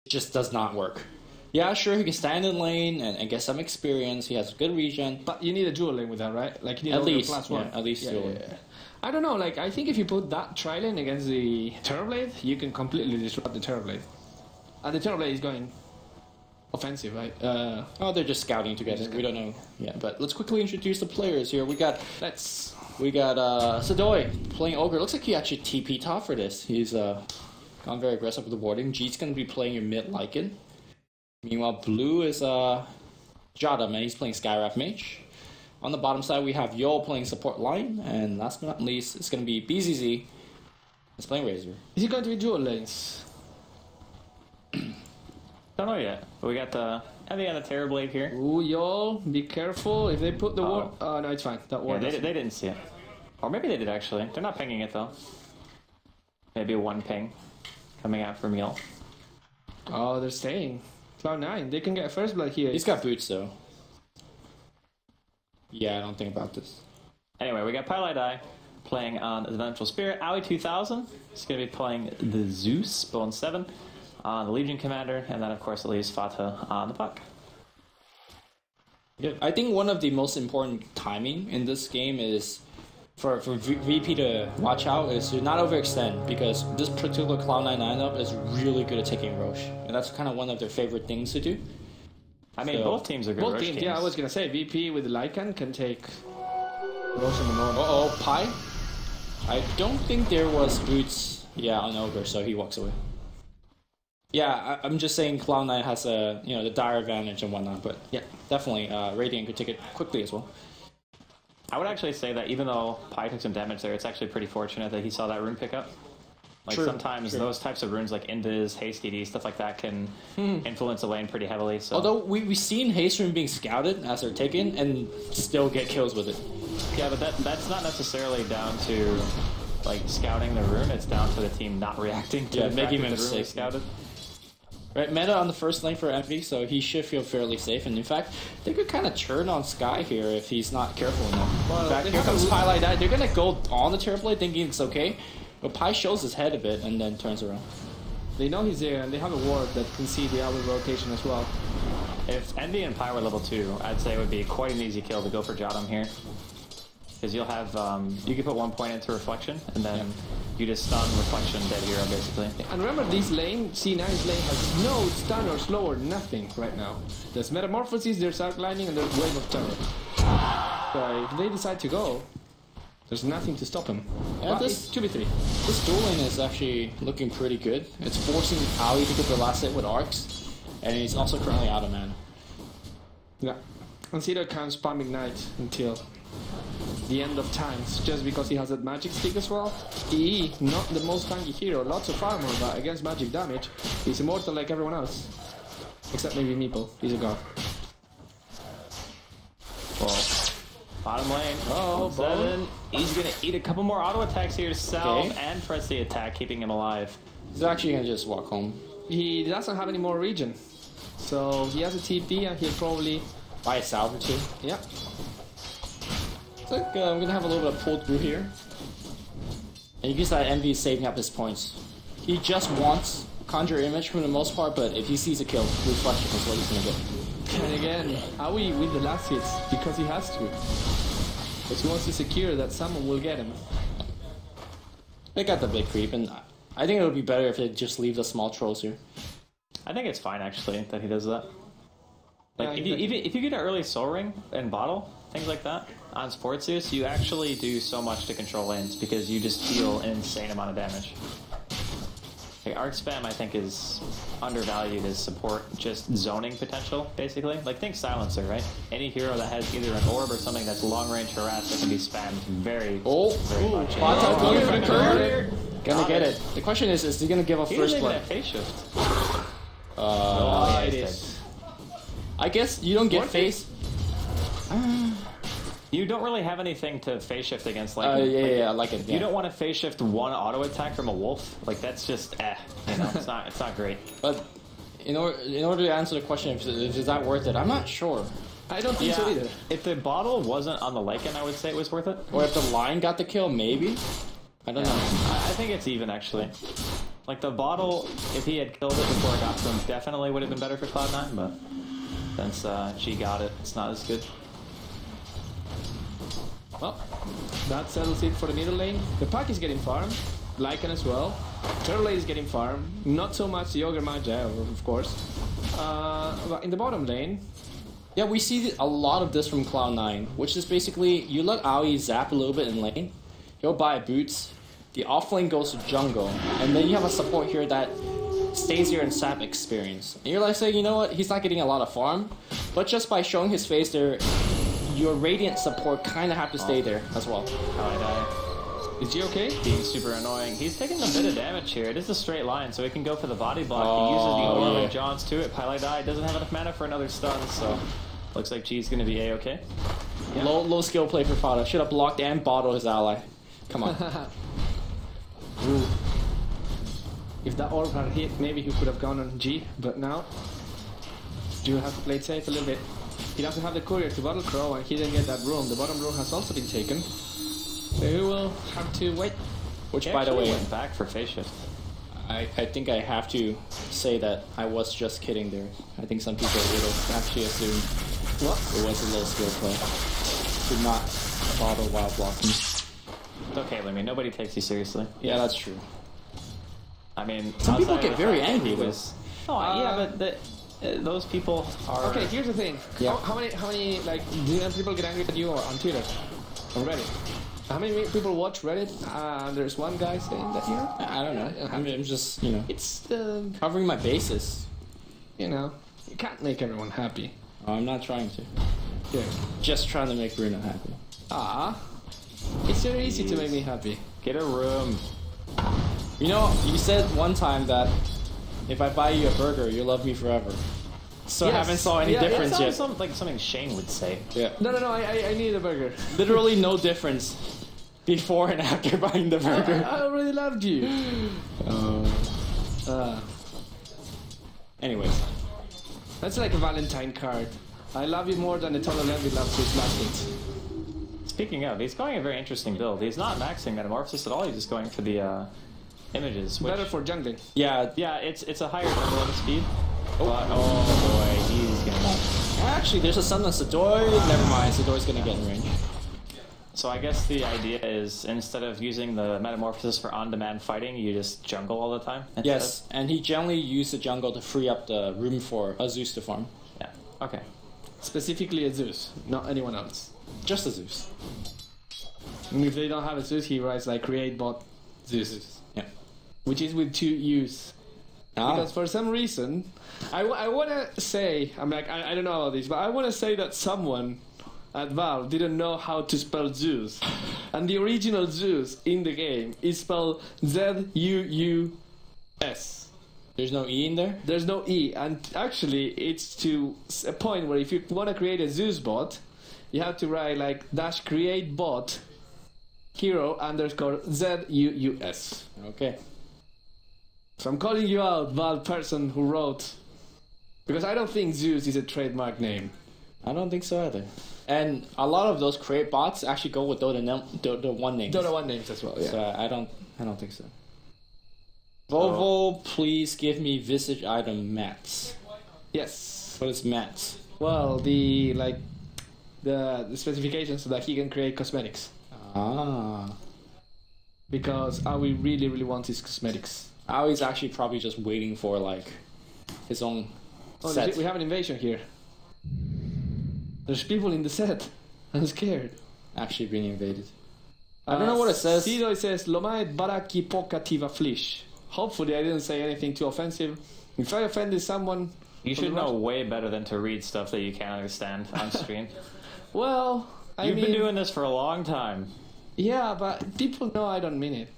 just does not work. Yeah, sure, he can stand in lane and get some experience. He has good regen. But you need a dual lane with that, right? Like you need at least, +1. Yeah, at least dual. Yeah. I don't know, like, I think if you put that tri-lane against the Terrorblade, you can completely disrupt the Terrorblade. And the Terrorblade is going offensive, right? Oh, they're just scouting together. We don't know. Yeah, but let's quickly introduce the players here. We got Sedoy playing Ogre. Looks like he actually TP top for this. He's gone very aggressive with the warding. G's going to be playing your mid Lycan. Meanwhile, blue is JotM, and he's playing Skywrath Mage. On the bottom side, we have Yo playing support line, and last but not least, it's going to be BZZ. He's playing Razor. Is he going to be dual lanes? Don't know yet. We got the Envy on the Terrorblade here. Ooh, Yo, be careful. If they put the ward... Oh, no, it's fine. That ward they didn't see it. Or maybe they did, actually. They're not pinging it, though. Maybe one ping coming out from Yo. Oh, they're staying. Cloud9, they can get first blood here. He's got boots, though. Yeah, I don't think about this. Anyway, we got pieliedie playing on the Vengeful Spirit. Ali 2000 is going to be playing the Zeus, Bone 7, on the Legion Commander, and then, of course, it leaves FATA on the puck. Yeah, I think one of the most important timing in this game is for VP to watch out is to not overextend, because this particular Cloud9 lineup is really good at taking Roche, and that's kind of one of their favorite things to do. I mean, both teams are good. Both teams, yeah, I was going to say, VP with Lycan can take Roche in the north. Uh-oh, Pi? I don't think there was boots, on Ogre, so he walks away. Yeah, I'm just saying Cloud9 has the dire advantage and whatnot, but yeah, definitely Radiant could take it quickly as well. I would actually say that even though Pi took some damage there, it's actually pretty fortunate that he saw that rune pick up. Like sometimes those types of runes like Invis, Haste DD, stuff like that can influence the lane pretty heavily. So. Although we've seen Haste rune being scouted as they're taken and still get kills with it. Yeah, but that's not necessarily down to like scouting the rune, it's down to the team not reacting to the fact that the rune was scouted. Right, meta on the first lane for Envy, so he should feel fairly safe. And in fact, they could kind of churn on Sky here if he's not careful enough. Well, in fact, here comes pieliedie. They're going to go on the Terrorblade thinking it's okay, but Pi shows his head a bit and then turns around. They know he's there, and they have a ward that can see the other rotation as well. If Envy and Pi were level 2, I'd say it would be quite an easy kill to go for JotM here. Because you'll have, you can put 1 point into Reflection, and then you just stun Reflection dead hero, basically. And remember, this lane, C9's lane, has no stun or slow or nothing right now. There's Metamorphosis, there's Arc Lightning, and there's Wave of Terror. So if they decide to go, there's nothing to stop him. Yeah, this 2v3. This duel lane is actually looking pretty good. It's forcing Ali to get the last hit with arcs, and he's also currently out of mana. Yeah, and Sedoy can't spam Ignite until the end of times, just because he has that magic stick as well. EE, not the most tanky hero, lots of armor, but against magic damage, he's immortal like everyone else. Except maybe Meeple, he's a god. Well, bottom lane, 7. He's gonna eat a couple more auto attacks here to salve and press the attack, keeping him alive. He's actually gonna just walk home. He doesn't have any more regen, so he has a TP and he'll probably buy a salve or two. Yeah. Like, I'm gonna have a little bit of pull through here. And you can see that Envy is saving up his points. He just wants Conjure Image for the most part, but if he sees a kill, Reflection is what he's gonna get. And again, Aoi with the last hits because he has to. Because he wants to secure that someone will get him. They got the big creep, and I think it would be better if they just leave the small trolls here. I think it's fine actually that he does that. Like if you get an early Soul Ring and bottle, things like that, on Sports Zeus, you actually do so much to control lanes because you just deal an insane amount of damage. Like, Arc Spam, I think, is undervalued as support, just zoning potential, basically. Like, think Silencer, right? Any hero that has either an orb or something that's long-range harass that can be spammed very much. Gonna get it. The question is he gonna give a first blood? Face shift. I guess you don't get face. You don't really have anything to phase shift against, like like it. You don't want to phase shift one auto attack from a wolf. Like that's just you know, it's not great. But in order to answer the question, if is that worth it, I'm not sure. I don't think so either. If the bottle wasn't on the Lycan, I would say it was worth it. Or if the line got the kill, maybe. I don't know. I think it's even actually. Like the bottle, if he had killed it before it got to him, definitely would have been better for Cloud9, but since G got it, it's not as good. Well, that settles it for the middle lane. The pack is getting farmed, Lycan as well. Terrorblade is getting farmed, not so much the Ogre Magi, of course. But in the bottom lane... Yeah, we see a lot of this from Cloud9, which is basically, you let Aoi zap a little bit in lane, he'll buy boots, the off lane goes to jungle, and then you have a support here that stays here in sap experience. And you're like saying, you know what, he's not getting a lot of farm, but just by showing his face there, your Radiant support kind of have to stay there as well. How I die. Is he okay? Being super annoying. He's taking a bit of damage here. It is a straight line, so he can go for the body block. He uses the Orb and Johns to it. Pieliedie doesn't have enough mana for another stun, so looks like G's gonna be A-okay. Yeah. Low skill play for FATA. Should have blocked and bottled his ally. Come on. Ooh. If that orb had hit, maybe he could have gone on G, but now you have to play it safe a little bit. He doesn't have the courier to battle Crow, and he didn't get that room. The bottom room has also been taken. So he will have to wait. Which, He by the way, went back for face shift. I think I have to say that I was just kidding there. I think some people would have actually assumed What? it was a low skill play. Did not bottle while blocking. It's okay, Lemmy. Nobody takes you seriously. Yeah, that's true. I mean, Some people outside of get the very fact that angry he with was. Oh, yeah, but those people are. Okay, here's the thing. Yeah. How many like do people get angry at you on Twitter or Reddit? How many people watch Reddit? There's one guy saying that, you know. I don't know. I'm just, you know, It's covering my bases. you know, you can't make everyone happy. Oh, I'm not trying to. Yeah. Just trying to make Bruno happy. It's very easy to make me happy. Get a room. You know, you said one time that if I buy you a burger, you'll love me forever. So I Yes. haven't saw any Yeah, difference That yet. sounds like something Shane would say. Yeah. No, I need a burger. Literally no difference before and after buying the burger. I already loved you. Anyways, That's like a Valentine card. I love you more than EternaLEnvy loves his blankets. Speaking of, he's going a very interesting build. He's not maxing Metamorphosis at all. He's just going for the images. Which, Better for jungling. yeah. yeah, it's a higher number one speed. But, oh boy, he's gonna. Actually, there's a sun on Sedoy. Never mind, Sedoy's gonna get in range. So I guess the idea is instead of using the Metamorphosis for on-demand fighting, you just jungle all the time. Instead? Yes, and he generally used the jungle to free up the room for a Zeus to farm. Yeah. Okay. Specifically a Zeus, not anyone else. Just a Zeus. And if they don't have a Zeus, he writes like create bot Zeus. Yeah. Which is with 2 U's. Because for some reason, I want to say, I'm like, I don't know about this, but I want to say that someone at Valve didn't know how to spell Zeus. And the original Zeus in the game is spelled Z-U-U-S. There's no E in there? There's no E, and actually it's to a point where if you want to create a Zeus bot, you have to write like dash create bot hero underscore Z-U-U-S. Okay. So I'm calling you out, Valve person who wrote, because I don't think Zeus is a trademark name. I don't think so either. And a lot of those create bots actually go with Dota 1 names. Dota 1 names as well, yeah. So I don't think so. Volvo, please give me visage item mats. Yes. What is mats? Well, the specifications so that he can create cosmetics. Ah. Because Aoi really, really wants his cosmetics. Aoi's actually probably just waiting for like his own set. We have an invasion here. There's people in the set. I'm scared. Actually being invaded. I don't know what it says. Sedoy says, Lomaet baraki pokativa flish. Hopefully I didn't say anything too offensive. If I offended someone... You should know way better than to read stuff that you can't understand on screen. Well, You've been doing this for a long time. Yeah, but people know I don't mean it.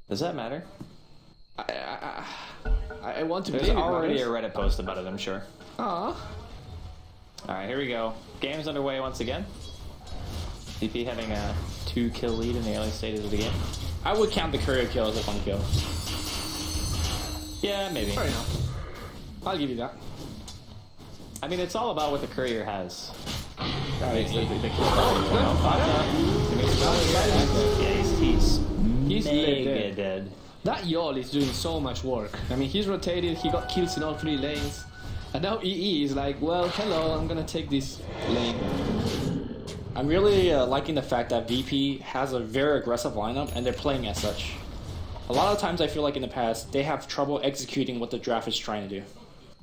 Does that matter? I want to There's believe it already a matters. Reddit post about it, I'm sure. Aw. Alright, here we go. Game's underway once again. DP having a 2-kill lead in the early stages of the game. I would count the courier kill as a 1 kill. Yeah, maybe. Fair enough. I'll give you that. I mean, it's all about what the courier has. Yeah, Yeah, he's He's mega dead. dead. That Yol is doing so much work. I mean, he's rotated, he got kills in all 3 lanes. And now EE is like, well, hello, I'm gonna take this lane. I'm really liking the fact that VP has a very aggressive lineup and they're playing as such. A lot of times I feel like in the past, they have trouble executing what the draft is trying to do.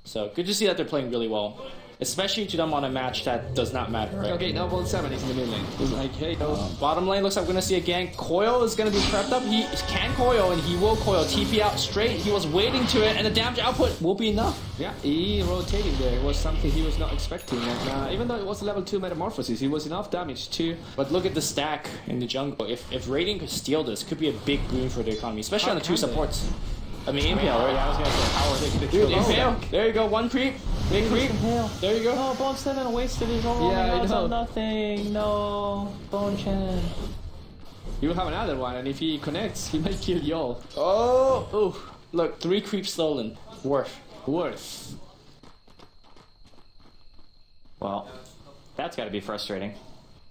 So good to see that they're playing really well. Especially to them on a match that does not matter, right? Okay, now Volt 7 is in the mid lane. He's like, hey, no. Bottom lane looks like we're gonna see a gank. Coil is gonna be prepped up. He can coil and he will coil. TP out straight. He was waiting to it and the damage output will be enough. Yeah, he rotating there. It was something he was not expecting. And even though it was a level 2 metamorphosis, it was enough damage too. But look at the stack in the jungle. If Radiant could steal this, could be a big boon for the economy, especially on the 2 supports. I mean, Impale, right? Yeah, I was gonna say, how are they gonna Dude, kill Impale. There you go, 1 creep. Big creep. There you go. Oh, Bone 7 wasted his whole roaming on nothing. No, Bone Chen. He will have another one, and if he connects, he might kill Yol. Oh, ooh. Look, 3 creeps stolen. Worth. Well, that's gotta be frustrating.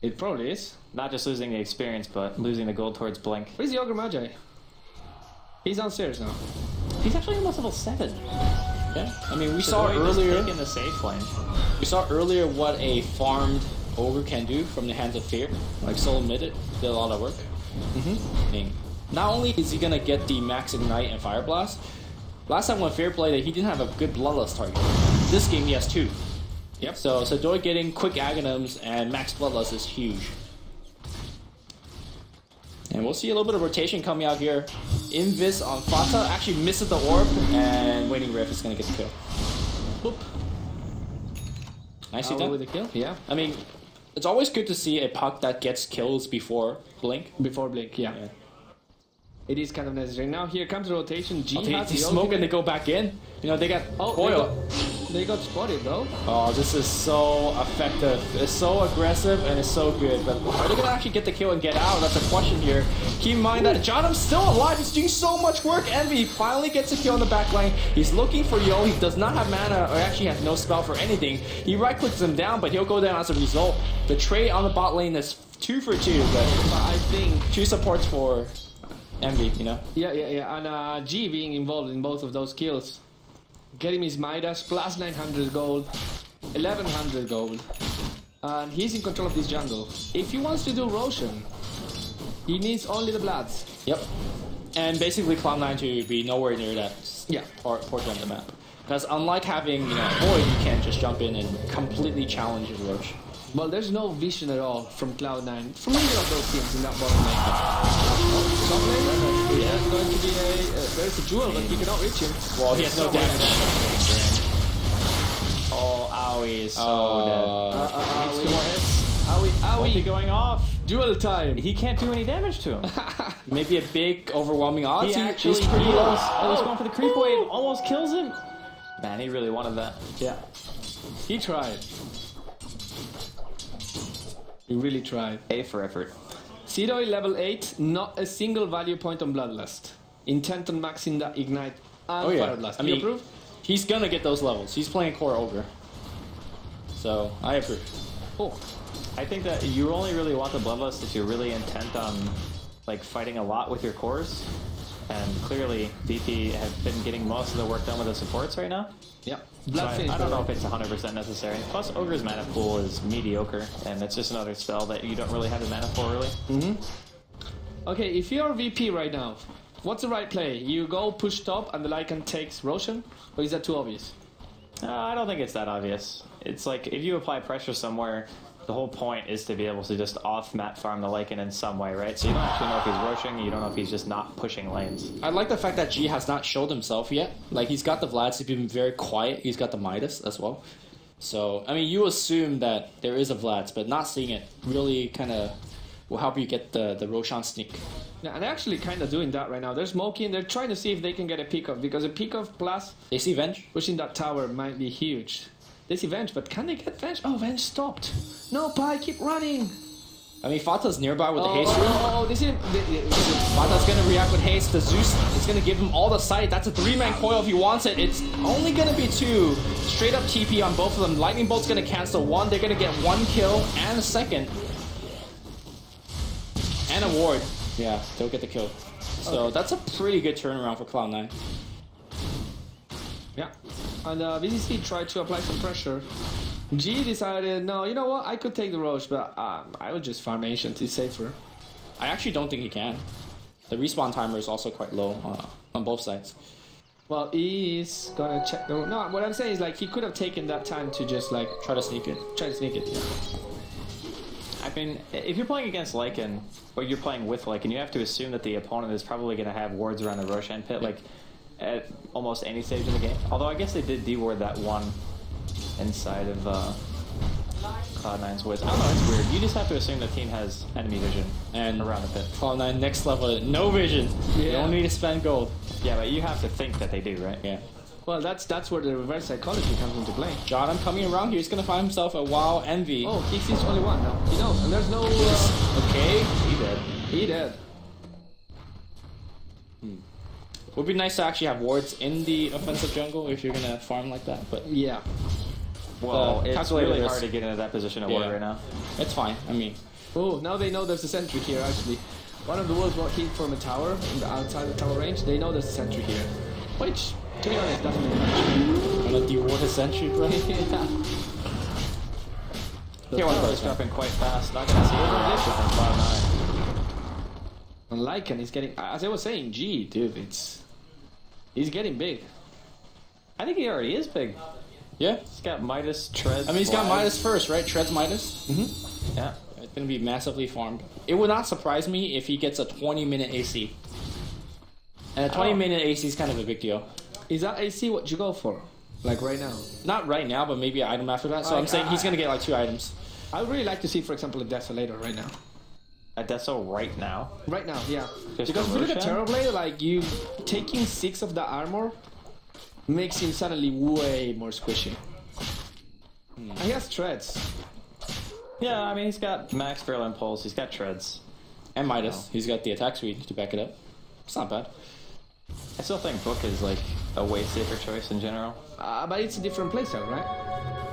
It probably is. Not just losing the experience, but losing the gold towards Blink. Where's the Ogre Magi? He's downstairs now. He's actually almost level 7. Yeah, I mean, we Sedoy saw earlier. in the safe lane. We saw earlier what a farmed Ogre can do from the hands of Fear. Like Soul admitted, did a lot of work. I mean, not only is he gonna get the max ignite and fire blast. Last time when Fear played it, he didn't have a good bloodlust target. This game he has 2. Yep. So Sedoy getting quick Aghanims and max bloodlust is huge. And we'll see a little bit of rotation coming out here. Invis on FATA actually misses the orb, and Waiting Rift is going to get the kill. Boop. Nicely done. With the kill? Yeah. I mean, it's always good to see a puck that gets kills before Blink. Before Blink, yeah. It is kind of necessary. Now here comes the rotation. G has they smoke and they go back in. You know, they got Coil. They got spotted though. Oh, this is so effective. It's so aggressive and it's so good. But are they going to actually get the kill and get out? That's a question here. Keep in mind that JotM's still alive. He's doing so much work. Envy finally gets a kill in the back lane. He's looking for Yo. He does not have mana or actually has no spell for anything. He right clicks him down, but he'll go down as a result. The trade on the bot lane is 2 for 2, but I think 2 supports for Envy, you know? Yeah. And G being involved in both of those kills. Getting his Midas plus 900 gold, 1100 gold. And he's in control of this jungle. If he wants to do Roshan, he needs only the Bloods. Yep. And basically Cloud9 to be nowhere near that portion of the map. Because unlike having, you know, Void, you can't just jump in and completely challenge your Roche. Well, there's no vision at all from Cloud9. From either of those teams in that bottom lane. Top lane? Yeah, it's going to be there's a jewel, but he cannot reach him. Well, he has no damage. Oh, Owie is so dead. Owie Going off. Duel time. He can't do any damage to him. Maybe a big, overwhelming odds. He's pretty close. Oh, he's going for the creep wave. Almost kills him. Man, he really wanted that. Yeah. He tried. He really tried. A for effort. Sedoy level 8, not a single value point on Bloodlust. Intent on maxing that Ignite and Fire Blast. I mean, approve? He's gonna get those levels. He's playing core Ogre. So, I approve. Oh. I think that you only really want the Bloodlust if you're really intent on like fighting a lot with your cores. And clearly, VP have been getting most of the work done with the supports right now. Yeah. So I don't know if it's 100% necessary. Plus, Ogre's mana pool is mediocre, and it's just another spell that you don't really have the mana for, really. Okay, if you're VP right now, what's the right play? You go push top and the Lycan takes Roshan? Or is that too obvious? I don't think it's that obvious. It's like, if you apply pressure somewhere, the whole point is to be able to just off-map farm the Lycan in some way, right? So you don't actually know if he's rushing, you don't know if he's just not pushing lanes. I like the fact that G has not showed himself yet. Like, he's got the Vlads, he's been very quiet, he's got the Midas as well. So, I mean, you assume that there is a Vlads, but not seeing it really kind of will help you get the Roshan sneak. Yeah, and they're actually kind of doing that right now. They're smoking, they're trying to see if they can get a pick-off, because a pick-off plus they see Venge pushing that tower might be huge. They see Venge, but can they get Venge? Oh, Venge stopped. No, Pi, keep running. I mean, Fata's nearby with the haste room. Oh, this is... Fata's going to react with haste. The Zeus is going to give him all the sight. That's a 3-man coil if he wants it. It's only going to be 2. Straight up TP on both of them. Lightning Bolt's going to cancel 1. They're going to get 1 kill and a second. And a ward. Yeah, they'll get the kill. So that's a pretty good turnaround for Cloud9. Yeah. And VCC tried to apply some pressure. G decided, no, you know what? I could take the Roche, but I would just farm Ancient. It's safer. I actually don't think he can. The respawn timer is also quite low on both sides. Well, he's gonna check the... No, what I'm saying is, like, he could have taken that time to just, like... Try to sneak it. Try to sneak it, yeah. I mean, if you're playing against Lycan, or you're playing with Lycan, you have to assume that the opponent is probably going to have wards around the Roshan pit, like, at almost any stage in the game. Although I guess they did deward that one inside of Cloud9's woods. I don't know, it's weird. You just have to assume the team has enemy vision And around the pit. Cloud9 next level, no vision. You don't need to spend gold. Yeah, but you have to think that they do, right? Yeah. Well, that's where the reverse psychology comes into play. JotM coming around here. He's going to find himself a WoW Envy. Oh, he sees only one now. He knows, and there's no... Okay, he dead. He dead. Would be nice to actually have wards in the offensive jungle if you're going to farm like that, but Yeah. Well, it's calculated really risk. hard to get into that position of war right now. it's fine. I mean, Oh, now they know there's a sentry here, actually. One of the wolves got hit from a tower, outside the tower range. They know there's a sentry here. Which, to be honest, doesn't really matter. gonna deward his sentry, bro. Yeah. Here, one of those dropping quite fast. Not gonna see it on this with Cloud9. And Lycan is getting... As I was saying, G, dude, he's getting big. I think he already is big. Yeah. He's got Midas, Treads. I mean, he's got Flies. Midas first, right? Treads Midas. Yeah. It's gonna be massively farmed. It would not surprise me if he gets a 20-minute AC. And a 20-minute AC is kind of a big deal. Is that AC what you go for? Like right now? Not right now, but maybe an item after that. So I'm saying he's gonna get like 2 items. I would really like to see, for example, a Desolator right now. A Deso right now. Right now, yeah. Just Because if you look at Roshan? Terrorblade, like, you taking 6 of the armor makes him suddenly way more squishy. And he has treads. Yeah, I mean, he's got Max Barrel Impulse, he's got Treads. And Midas. He's got the attack speed to back it up. It's not bad. I still think Book is like a way safer choice in general. But it's a different playstyle, right?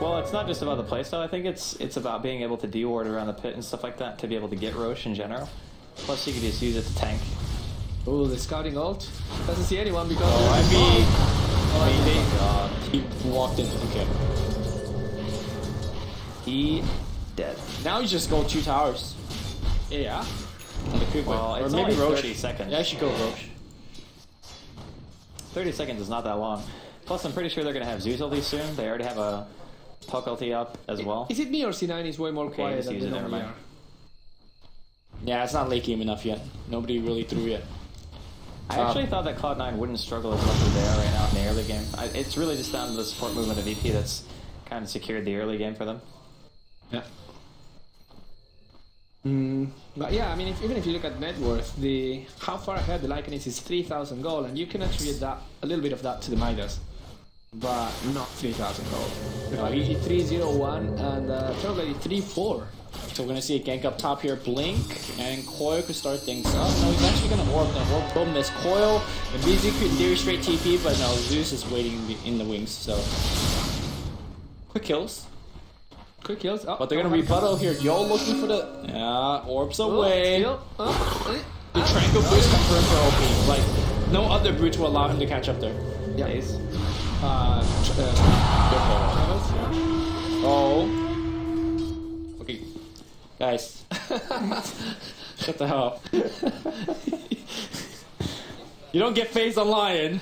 Well, it's not just about the playstyle, I think it's about being able to deward around the pit and stuff like that to be able to get Roche in general. Plus, you can just use it to tank. Oh, the scouting ult. Doesn't see anyone because... He walked in. Okay. He dead. Now he's just go 2 towers. Yeah. On the quick Well, or it's maybe only Roche. 30 seconds. Yeah, I should go Roche. 30 seconds is not that long. Plus, I'm pretty sure they're going to have Zeus ulti soon. They already have a Puck ulti up as well. Is it me or C9 is way more Okay, quiet just than use they it, never normally mind. are? Yeah, it's not late game enough yet. Nobody really threw yet. I actually thought that Cloud9 wouldn't struggle as much as they are right now in the early game. It's really just down to the support movement of VP that's kind of secured the early game for them. Yeah. But yeah, I mean, even if you look at net worth, how far ahead the Lycan is 3,000 gold, and you can attribute that a little bit of that to the Midas, but not 3,000 gold. He 301 and Terrorblade 34. So we're gonna see a gank up top here. Blink and Coil could start things up. No, he's actually gonna orb. Go miss Coil. And BZ could in theory straight TP, but no, Zeus is waiting in the wings. So quick kills. Quick kills. Oh, But they're gonna rebuttal here. Yo looking for the orbs away. The Tranquil boost confirmed for OP. Like no other brute will allow him to catch up there. Yeah. Ace. Oh. Okay. Guys. Shut the hell up. You don't get phased on Lion,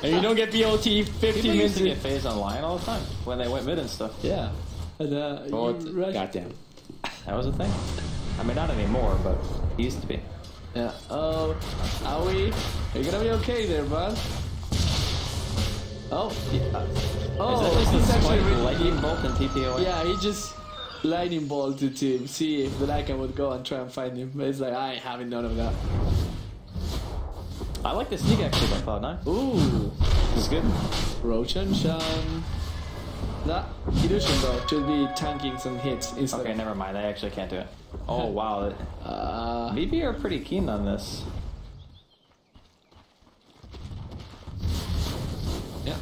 and you don't get BOT 15 People used minutes. to get phased on Lion all the time when they went mid and stuff. Yeah. And, Oh, you rush- goddamn. That was a thing. I mean, not anymore, but it used to be. Yeah. Oh, are we? You're gonna be okay there, bud. Oh, yeah. Oh, Is that just he's a actually spike really... lightning bolt and TPO? Yeah, he just lightning bolted to see if the Lycan would go and try and find him. But it's like, I ain't having none of that. I like the sneak actually by Cloud9. Ooh, It's good. Roshan Shan. That illusion though should be tanking some hits instead. Okay, never mind. I actually can't do it. Oh, wow. VP are pretty keen on this. Yeah.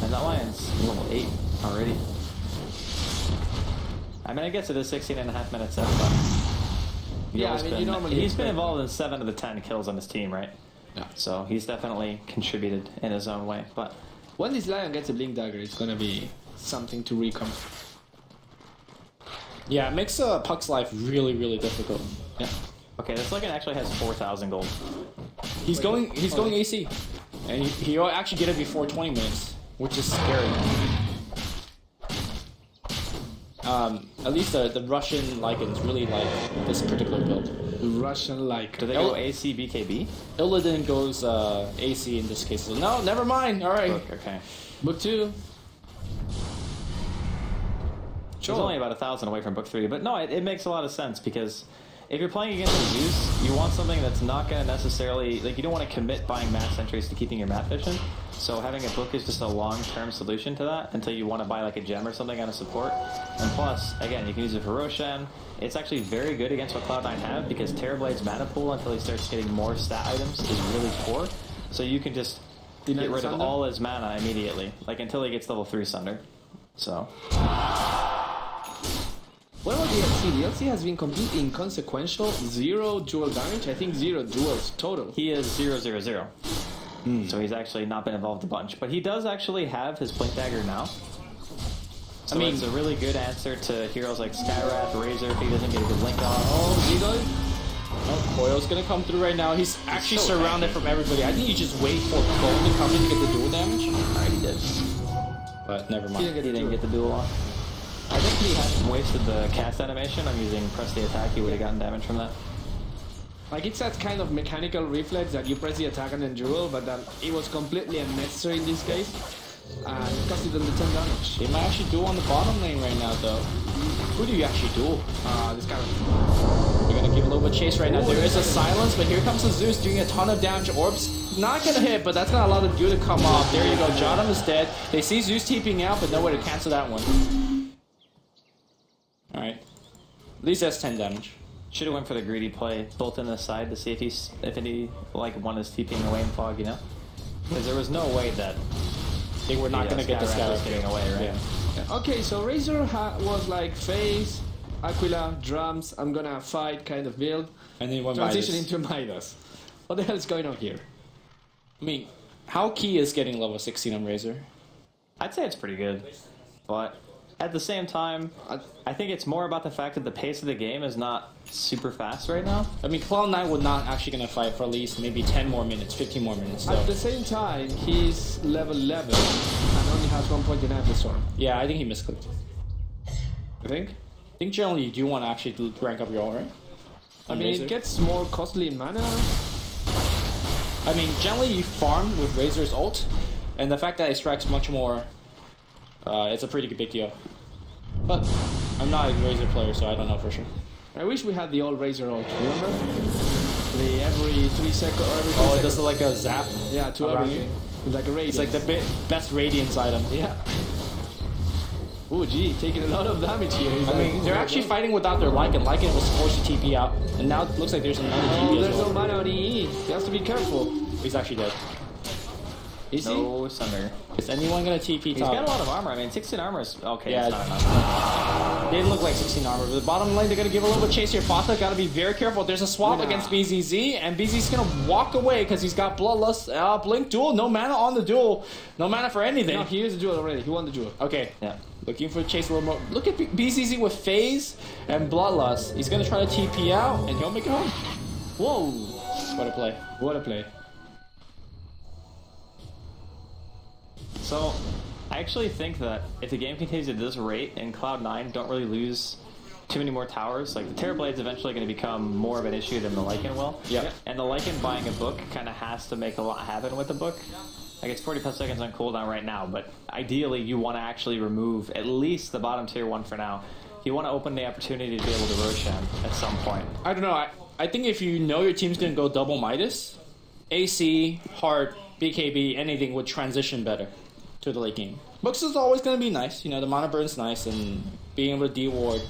And that Lion's level 8 already. I mean, I guess it is 16 and a half minutes in, but... Yeah, I mean, you normally he's been expect- involved in 7 of the 10 kills on his team, right? Yeah. So he's definitely contributed in his own way. But when this Lion gets a Blink Dagger, it's gonna be something to recon. Yeah, it makes Puck's life really, really difficult. Yeah. okay, this Lycan actually has 4,000 gold. He's going AC, and he'll actually get it before 20 minutes, which is scary. At least the Russian Lycans really like this particular build. The Russian Lycan. Do they go AC BKB? Illidan goes AC in this case. So no, never mind. All right. Okay. Book 2. It's only about 1,000 away from book 3, but no, it makes a lot of sense because if you're playing against the Zeus, you want something that's not going to necessarily, like, you don't want to commit buying mass entries to keeping your math efficient. So having a book is just a long-term solution to that until you want to buy like a gem or something out of support. And plus, again, you can use it for Roshan. It's actually very good against what Cloud9 have because Terrorblade's mana pool until he starts getting more stat items is really poor. So you can just get rid of all his mana immediately, like until he gets level 3 Sunder. So. What about DLC? DLC has been completely inconsequential. 0 dual damage. I think 0 duels total. He is 0/0/0. So he's actually not been involved a bunch. But he does actually have his Blink Dagger now. So I mean, it's a really good answer to heroes like Skywrath, Razor if he doesn't get a good link off. Oh, Zeus. Oh, Koyo's gonna come through right now. He's actually so surrounded from everybody. I think you just wait for Gold to come in to get the dual damage. Alright, he did. But never mind. He didn't get the duel on. I think he hadn't wasted the cast animation. I'm using press the attack. He would have gotten damage from that. Like, it's that kind of mechanical reflex that you press the attack and then duel, but that it was completely unnecessary in this case. And it cost them the 10 damage. They might actually duel on the bottom lane right now, though. Who do you actually duel? This guy. You're gonna give a little bit of chase right now. There is a silence, but here comes the Zeus doing a ton of damage. Orbs not gonna hit, but that's gonna allow the duel to come off. There you go. JotM is dead. They see Zeus TPing out, but nowhere to cancel that one. Alright. At least that's 10 damage. Should have went for the greedy play, bolt in the side to see if any like one is TPing away in fog, you know? Because there was no way that they were not going to get the Skywrath getting away, right? Yeah. Okay, so Razor was like phase, Aquila, drums, I'm gonna fight kind of build. And then went transition Midas. into Midas. What the hell is going on here? I mean, how key is getting level 16 on Razor? I'd say it's pretty good, but at the same time, I think it's more about the fact that the pace of the game is not super fast right now. I mean, Cloud9 would not actually going to fight for at least maybe 10 more minutes, 15 more minutes. So. At the same time, he's level 11 and only has 1 point in Storm. Yeah, I think he misclicked. You think? I think generally you do want to actually rank up your ult, right? I mean, Razor. it gets more costly in mana. I mean, generally you farm with Razor's ult, and the fact that it strikes much more, it's a pretty big deal. But I'm not a Razor player, so I don't know for sure. I wish we had the old Razor ult, remember? The every 3 seconds or every 2 Oh, it seconds. does like a zap? Yeah, to around everything. Like a radiance. It's like the best radiance item. Yeah. Oh, gee, taking a lot of damage here. I mean, they're actually fighting without their Lycan. Lycan was forced to TP out, and now it looks like there's another TP Oh, as there's well. no mana on EE. He has to be careful. He's actually dead. Is he? No Sunder. Is anyone gonna TP He's top? got a lot of armor. I mean, 16 armor is okay. Yeah. It's not enough. They didn't look like 16 armor, but the bottom lane, they're gonna give a little bit of chase here. FATA gotta be very careful. There's a swap against BZZ, and BZZ's gonna walk away because he's got Bloodlust. Blink duel, no mana on the duel. No mana for anything. No, he used the duel already. He won the duel. Okay. Yeah. Looking for chase a little more. Look at BZZ with Phase and Bloodlust. He's gonna try to TP out, and he'll make it home. Whoa! What a play. What a play. So, I actually think that if the game continues at this rate and Cloud9 don't really lose too many more towers, like the Terrorblade's eventually going to become more of an issue than the Lycan will. Yeah. And the Lycan buying a book kind of has to make a lot happen with the book. Like it's 45 seconds on cooldown right now, but ideally you want to actually remove at least the bottom tier one for now. You want to open the opportunity to be able to Roshan at some point. I don't know. I think if you know your team's gonna go double Midas, AC, Heart, BKB, anything would transition better to the late game. Books is always going to be nice. You know, the mana burn's nice, and being able to de-ward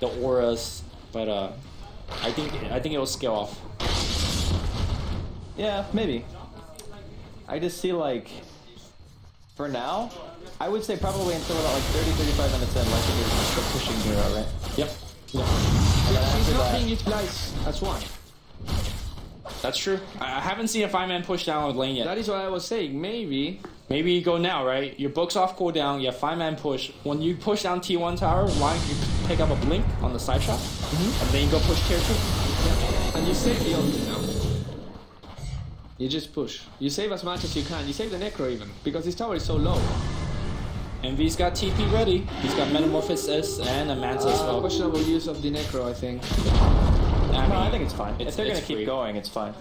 the auras, but I think it will scale off. Yeah, maybe. I just see like, for now, I would say probably until about like 30-35 minutes in, like you're just pushing hero, right? Yep. He's not being utilized as one. That's true. I haven't seen a 5-man push down with lane yet. That is what I was saying. Maybe you go now, right? Your book's off cooldown, you have 5-man push. When you push down T1 tower, why don't you pick up a blink on the side shot? And then you go push tier 2. Yeah. And you save the ulti now. You just push. You save as much as you can. You save the Necro even, because his tower is so low. Envy's got TP ready. He's got Metamorphosis and a Manta as well. Questionable use of the Necro, I think. I think it's fine. If they're going to keep going, it's fine.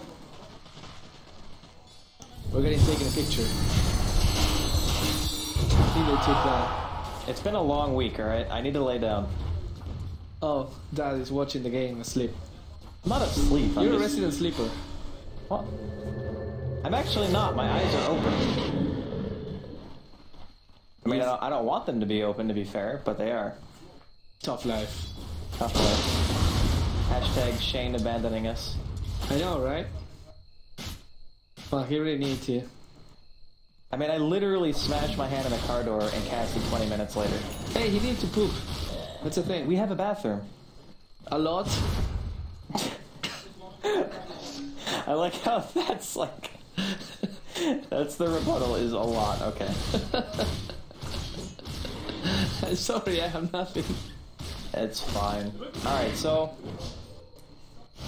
We're getting taken a picture. I think they took that. It's been a long week, alright? I need to lay down. Oh, Dad is watching the game asleep. I'm not asleep. You're a resident sleeper. What? I'm actually not. My eyes are open. I mean, I don't want them to be open, to be fair, but they are. Tough life. Tough life. Hashtag Shane abandoning us. I know, right? Well, he really needs to. I mean, I literally smashed my hand in a car door and casted 20 minutes later. Hey, he needs to poop. That's the thing. We have a bathroom. A lot? I like how that's like... That's the rebuttal, is a lot, okay. I'm sorry, I have nothing. It's fine. Alright, so...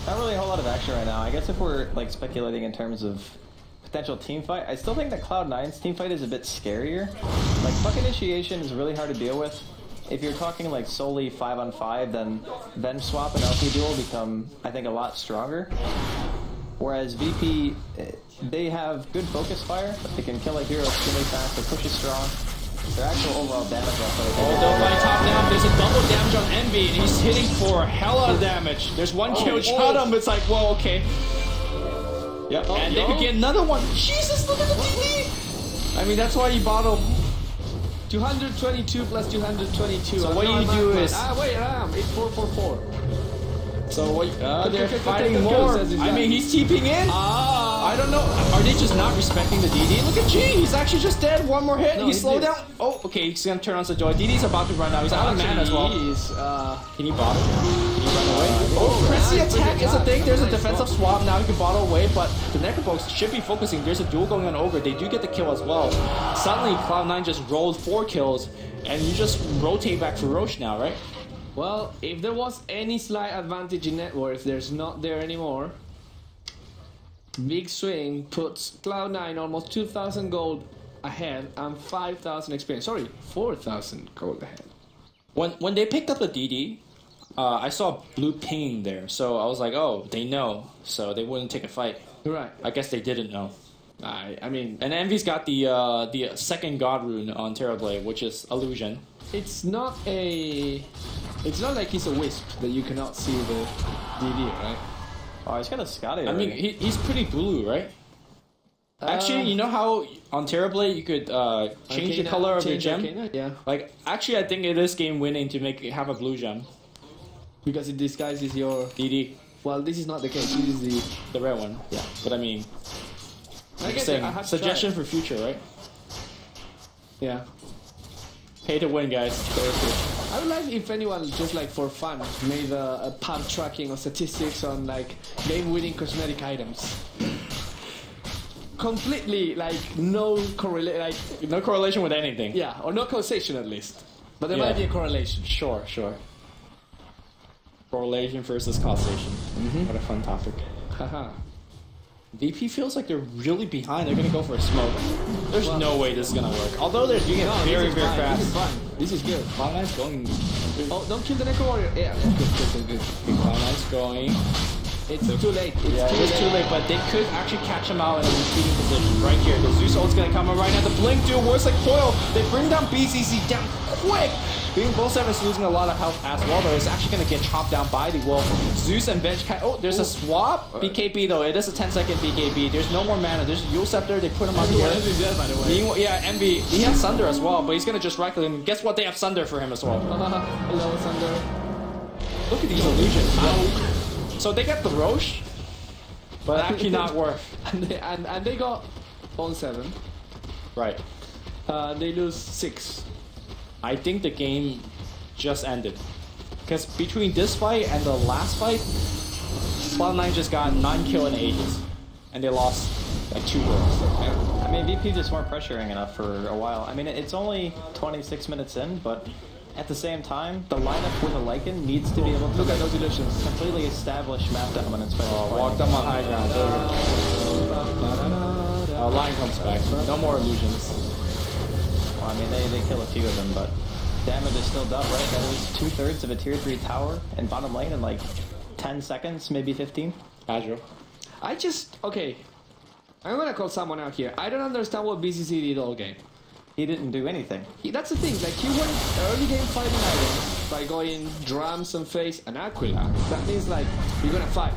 Not really a whole lot of action right now. I guess if we're like speculating in terms of potential team fight, I still think that Cloud9's team fight is a bit scarier. Like, Puck Initiation is really hard to deal with. If you're talking like solely 5-on-5, then Ven Swap and LP Duel become, I think, a lot stronger. Whereas VP, they have good focus fire, but they can kill a hero extremely fast, their push is strong. Their actual overall damage output. Oh, don't fight top down. There's a double damage on Envy, and he's hitting for hella damage. There's one kill, JotM. It's like, whoa, okay. Yep, and they could get another one. Jesus, look at the DD! I mean, that's why you bottle. 222 plus 222. So what you do is... wait, it's 444. So what? They're fighting more. I mean, he's TPing in. I don't know. Are they just not respecting the DD? Look at G. He's actually just dead. One more hit. No, he's slowed down. Oh, okay. He's gonna turn on Sedoy. DD's about to run out. He's out of mana as well. Can he bottle? Can he run away? Oh, Prissy attack is a thing. There's a defensive swap. Now he can bottle away, but the Necrobox should be focusing. There's a duel going on Ogre. They do get the kill as well. Suddenly, Cloud9 just rolled 4 kills, and you just rotate back for Roche now, right? Well, if there was any slight advantage in net worth, there's not there anymore. Big swing puts Cloud9 almost 2,000 gold ahead and 5,000 experience. Sorry, 4,000 gold ahead. When they picked up the DD, I saw blue pinging there, so I was like, oh, they know, so they wouldn't take a fight. Right. I guess they didn't know. I mean... And Envy's got the second God rune on Terrorblade, which is Illusion. It's not like he's a wisp that you cannot see the DD, right? Oh, he's got a Scotty. I mean, he's pretty blue, right? Actually, you know how on Terrorblade you could change the color of your gem? Arcana? Yeah. Like, actually, I think it is game winning to have a blue gem. Because it disguises your... DD. Well, this is not the case. This is the red one. Yeah. But I mean... I guess suggestion for future, right? Yeah. Pay to win, guys. I would like if anyone just like for fun made a pub tracking or statistics on like game-winning cosmetic items. Completely like no correlation with anything. Yeah, or no causation at least. But there might be a correlation. Sure. Correlation versus causation. What a fun topic. Haha. VP feels like they're really behind. They're gonna go for a smoke. There's no way this is gonna work. Although they're doing it very fast. This is fun. This is good. Cloud9's going. Oh, don't kill the Necro Warrior. Yeah, good. Cloud9's going. It's too late. It's too late, but they could actually catch him out in a retreating position right here. The Zeus ult's gonna come in right now. The Blink duel works like foil. They bring down BCC down quick. Being Bull 7 is losing a lot of health as well, though. It's actually going to get chopped down by the wolf. Zeus and Bench. Oh, there's a swap. BKB, though. It is a 10-second BKB. There's no more mana. There's Yule Scepter. They put him up here. Dead, by the way. Yeah, Envy. He has Sunder as well, but he's going to just right-click him. Guess what? They have Sunder for him as well. Hello, Sunder. Look at these illusions. So they get the Roche, but actually not worth. And they got all 7. Right. They lose 6. I think the game just ended. Because between this fight and the last fight, Cloud9 just got 9 kill in Aegis, and they lost like 2 kills. I mean, VP just weren't pressuring enough for a while. I mean, it's only 26 minutes in, but at the same time, the lineup with a Lycan needs to be able to look at those illusions. Completely establish map dominance. Walk them on high ground. Lion comes back. No more illusions. Well, I mean, they kill a few of them, but damage is still done, right? That was 2/3 of a tier 3 tower in bottom lane in like 10 seconds, maybe 15. Azure. Okay. I'm gonna call someone out here. I don't understand what BCC did all game. He didn't do anything. That's the thing, like he won early game fighting items by going drums and face and Aquila. That means like, you're gonna fight.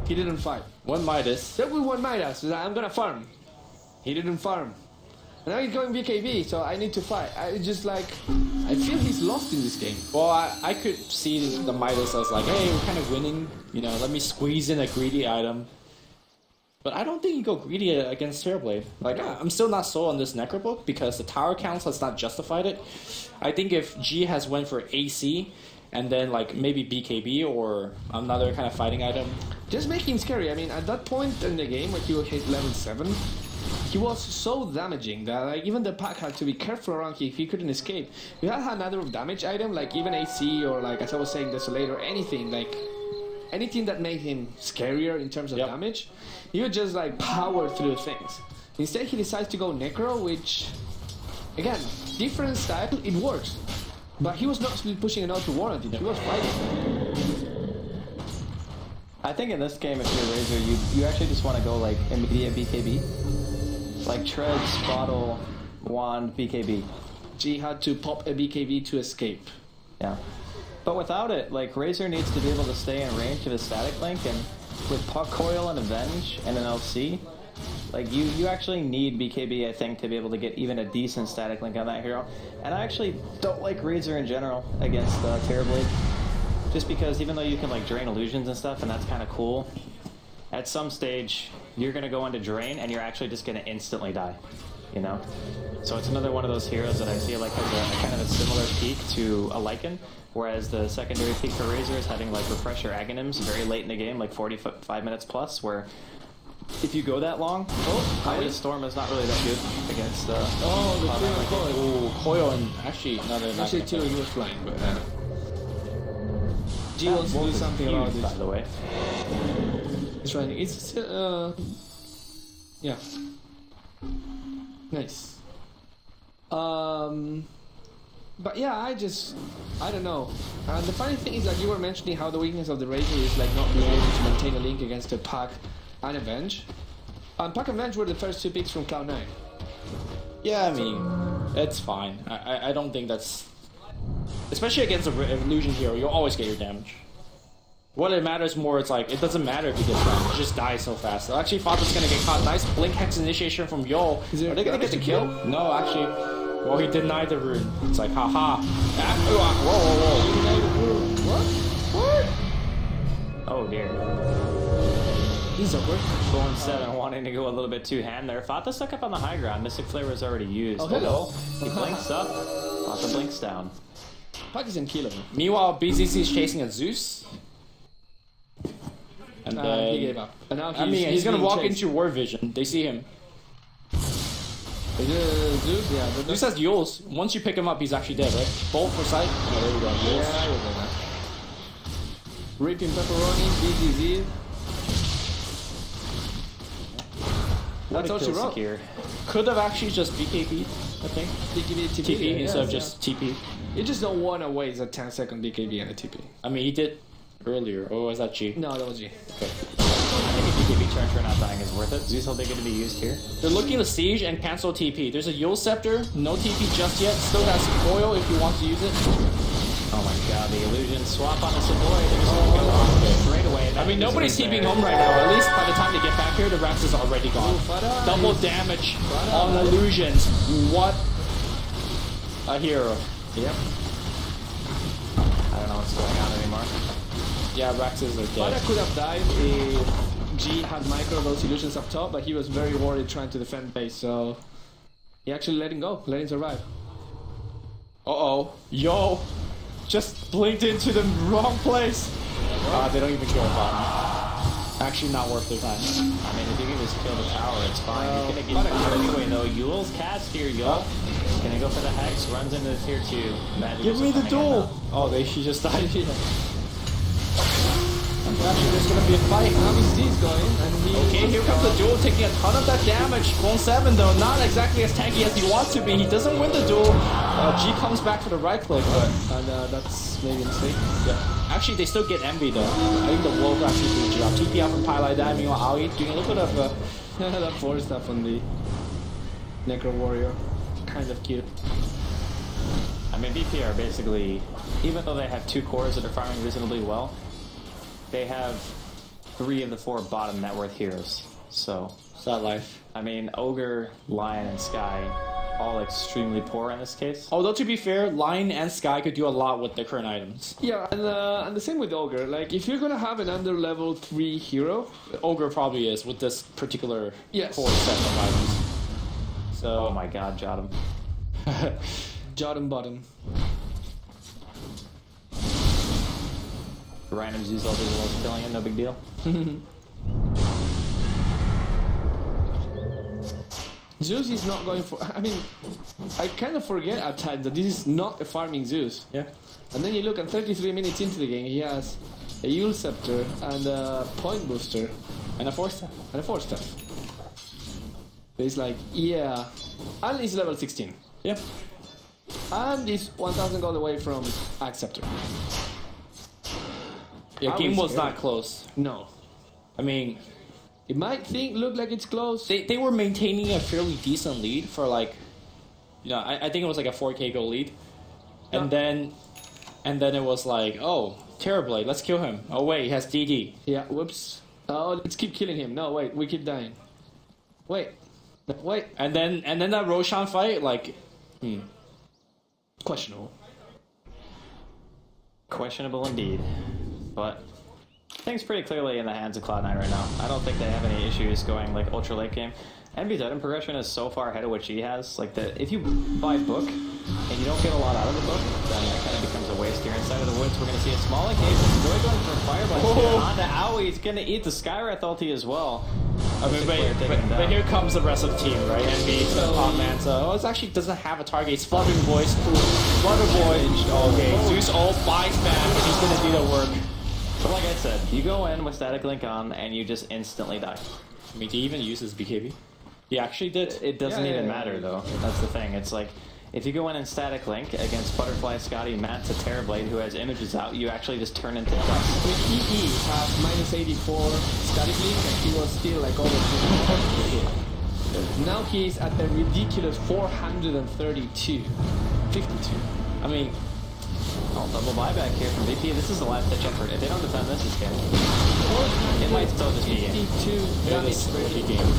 He didn't fight. One Midas. Then we won Midas, so I'm gonna farm. He didn't farm. And now he's going BKB, so I need to fight. I feel he's lost in this game. Well, I could see the Midas as like, hey, we're kind of winning. You know, let me squeeze in a greedy item. But I don't think you go greedy against Terrorblade. Like, I'm still not sold on this Necrobook because the tower counts has not justified it. I think if G has went for AC and then like maybe BKB or another kind of fighting item. Just make him scary. I mean, at that point in the game when he hit level 7, he was so damaging that like even the pack had to be careful around him if he couldn't escape. We had another damage item like even AC or like as I was saying Desolator, anything like anything that made him scarier in terms of damage. He would just like power through things. Instead he decides to go Necro, which again, different style, it works. But he was not pushing an auto warranty, he was fighting. I think in this game if you're Razor, you actually just want to go like immediate BKB. Like Treads, Bottle, Wand, BKB. G had to pop a BKB to escape. Yeah. But without it, like Razor needs to be able to stay in range of his static link, and with Puck Coil and Avenge and an LC, like you actually need BKB, I think, to be able to get even a decent static link on that hero. And I actually don't like Razor in general against Terrorblade, just because even though you can like drain illusions and stuff, and that's kind of cool, at some stage you're gonna go into drain and you're actually just gonna instantly die, you know. So it's another one of those heroes that I feel like has a kind of a similar peak to a Lycan. Whereas the secondary peak for Razor is having like Refresher Aghanims very late in the game, like 45 minutes plus, where if you go that long, Midas Storm is not really that good against the Coil and actually another. Actually, too, he was flying, but G wants to do something about this. By the way, it's running. It's yeah, nice. But yeah, I don't know. And the funny thing is that you were mentioning how the weakness of the Razor is like not being able to maintain a link against a Pack and Avenge. And Pack and Avenge were the first 2 picks from Cloud9. Yeah, I mean, it's fine. I don't think that's... Especially against a illusion hero, you'll always get your damage. What it matters more, it's like, it doesn't matter if you get damage, you just die so fast. Actually, FATA's gonna get caught. Nice Blink Hex initiation from Yo. Are they gonna get the kill? No, actually. Well, he denied the rune. It's like, haha. Whoa. What? Oh dear. This is awkward. Going 7, wanting to go a little bit too hand there. Fata stuck up on the high ground. Mystic Flavor is already used. Oh, hello. He blinks up. Fata blinks down. Pack is unkillable. Meanwhile, BZC is chasing a Zeus. And he gave up. And now he's gonna walk into War Vision. They see him. Zeus, yeah. Zeus has Yules. Once you pick him up, he's actually dead, right? Bolt for sight. Oh, there we go. Yules. Yeah, I remember that. Ripping Pepperoni, BZZ. That's all she wrote. Here. Could have actually just BKB, I think. BKB, TP instead of just TP. You just don't want to waste a 10-second BKB and a TP. I mean, he did earlier. Or was that G? No, that was G. Okay. I think a BKB charge for not dying is worth it. Zeus, how they going to be used here? They're looking to siege and cancel TP. There's a Yule Scepter, no TP just yet. Still has coil if you want to use it. Oh my god, the illusion swap on the Sedoy. They're just going to go off straight away. I mean, nobody's TPing home right now. At least by the time they get back here, the Rax is already gone. Double damage on illusions. What a hero. Yep. I don't know what's going on anymore. Yeah, Raxes are dead. Fata could have died if G had micro those illusions up top, but he was very worried trying to defend base, so he actually let him go, let him survive. Uh-oh. Yo! Just blinked into the wrong place. They don't even kill bottom. Actually, not worth their time. I mean, if you can just kill the tower, it's fine. He's gonna get it anyway, though. Yul's cast here, Yul. He's gonna go for the Hex, runs into the tier 2. Magic Give me the duel! Oh, she just died. Actually, there's gonna be a fight. How is Zeus going? And Okay, here comes the duel, taking a ton of that damage. 1-7 though, not exactly as tanky as he wants to be. He doesn't win the duel. G comes back for the right click, but that's maybe a mistake. yeah. Actually, they still get envy though. I think the Wolf actually did a job. TP out from pieliedie, meanwhile Ali doing a little bit of that 4 stuff on the Necro Warrior. Kind of cute. I mean, BP are basically, even though they have 2 cores that are farming reasonably well, they have 3 of the 4 bottom net worth heroes. So, it's that life. I mean, Ogre, Lion, and Sky, all extremely poor in this case. Although to be fair, Lion and Sky could do a lot with their current items. Yeah, and the same with Ogre. Like, if you're gonna have an under level 3 hero, Ogre probably is with this particular core Yes. set of items. So, Oh my god, JotM. JotM bottom. Random Zeus all these walls killing it, no big deal. Zeus is not going for. I mean, I kind of forget at times that this is not a farming Zeus. yeah. And then you look at 33 minutes into the game, he has a Yule Scepter and a Point Booster And a 4-step. and a 4-step. It's like, yeah. And he's level 16. Yeah. And he's 1000 gold away from Axe Scepter. Yeah, I game was was not scared. close. No. I mean, It might look like it's close. they were maintaining a fairly decent lead for like, you know, I think it was like a 4k goal lead. And then it was like, oh, Terrorblade, let's kill him. Oh wait, he has DD. Yeah, whoops. Oh, let's keep killing him. No, wait, we keep dying. Wait. Wait. And then that Roshan fight, like, Questionable. Questionable indeed. But things pretty clearly in the hands of Cloud9 right now. I don't think they have any issues going like ultra late game. Envy's item progression is so far ahead of what she has. Like if you buy book and you don't get a lot out of the book, then that kind of becomes a waste here inside of the woods. We're gonna see a small engagement. Sedoy going for a fireball here onto Owie. He's gonna eat the Skywrath ulti as well. I mean, but here comes the rest of the team, right? Envy, Pop Manta. Oh, it actually doesn't have a target. It's Fluttering Voice. Flutter Boy. Okay, Zeus all buys back, and he's gonna do the work. But like I said, you go in with Static Link on and you just instantly die. I mean, do you even use his BKB? He actually did. It doesn't even matter though. That's the thing. It's like if you go in and Static Link against Butterfly, Scotty, Matt to Terrorblade, who has images out, you actually just turn into dust. I mean, he has minus 84 static link and he was still like over 200. Now he's at a ridiculous 432. 52. I mean, double buyback here from VP. This is the last ditch effort. If they don't defend this, it's game. It might still just be game. 52 damage per game.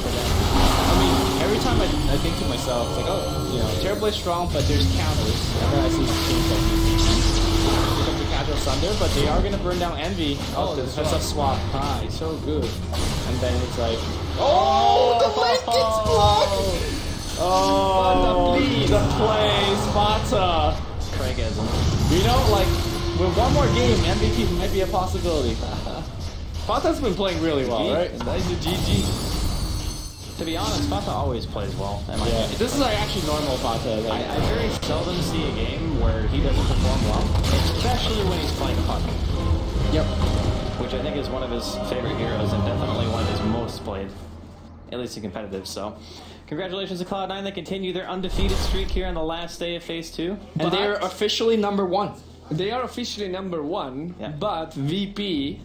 I mean, every time I think to myself, it's like, oh, you know, Terrorblade's strong, but there's counters. Whenever I see games like this. Here comes the casual Thunder, but they are gonna burn down Envy. Oh, that's a swap. Ah, it's so good. And then it's like, oh, the link gets blocked! Oh, the plays, FATA. Craigism. You know, like, with one more game, MVP might be a possibility. FATA's been playing really well, right? And that is a GG. To be honest, FATA always plays well. Yeah, this is like actually normal FATA. Like, I very seldom see a game where he doesn't perform well, especially when he's playing puck. Yep. Which I think is one of his favorite heroes and definitely one of his most played, at least in competitive. So, congratulations to Cloud9. They continue their undefeated streak here on the last day of Phase 2. And they're officially #1. They are officially #1, Yeah. but VP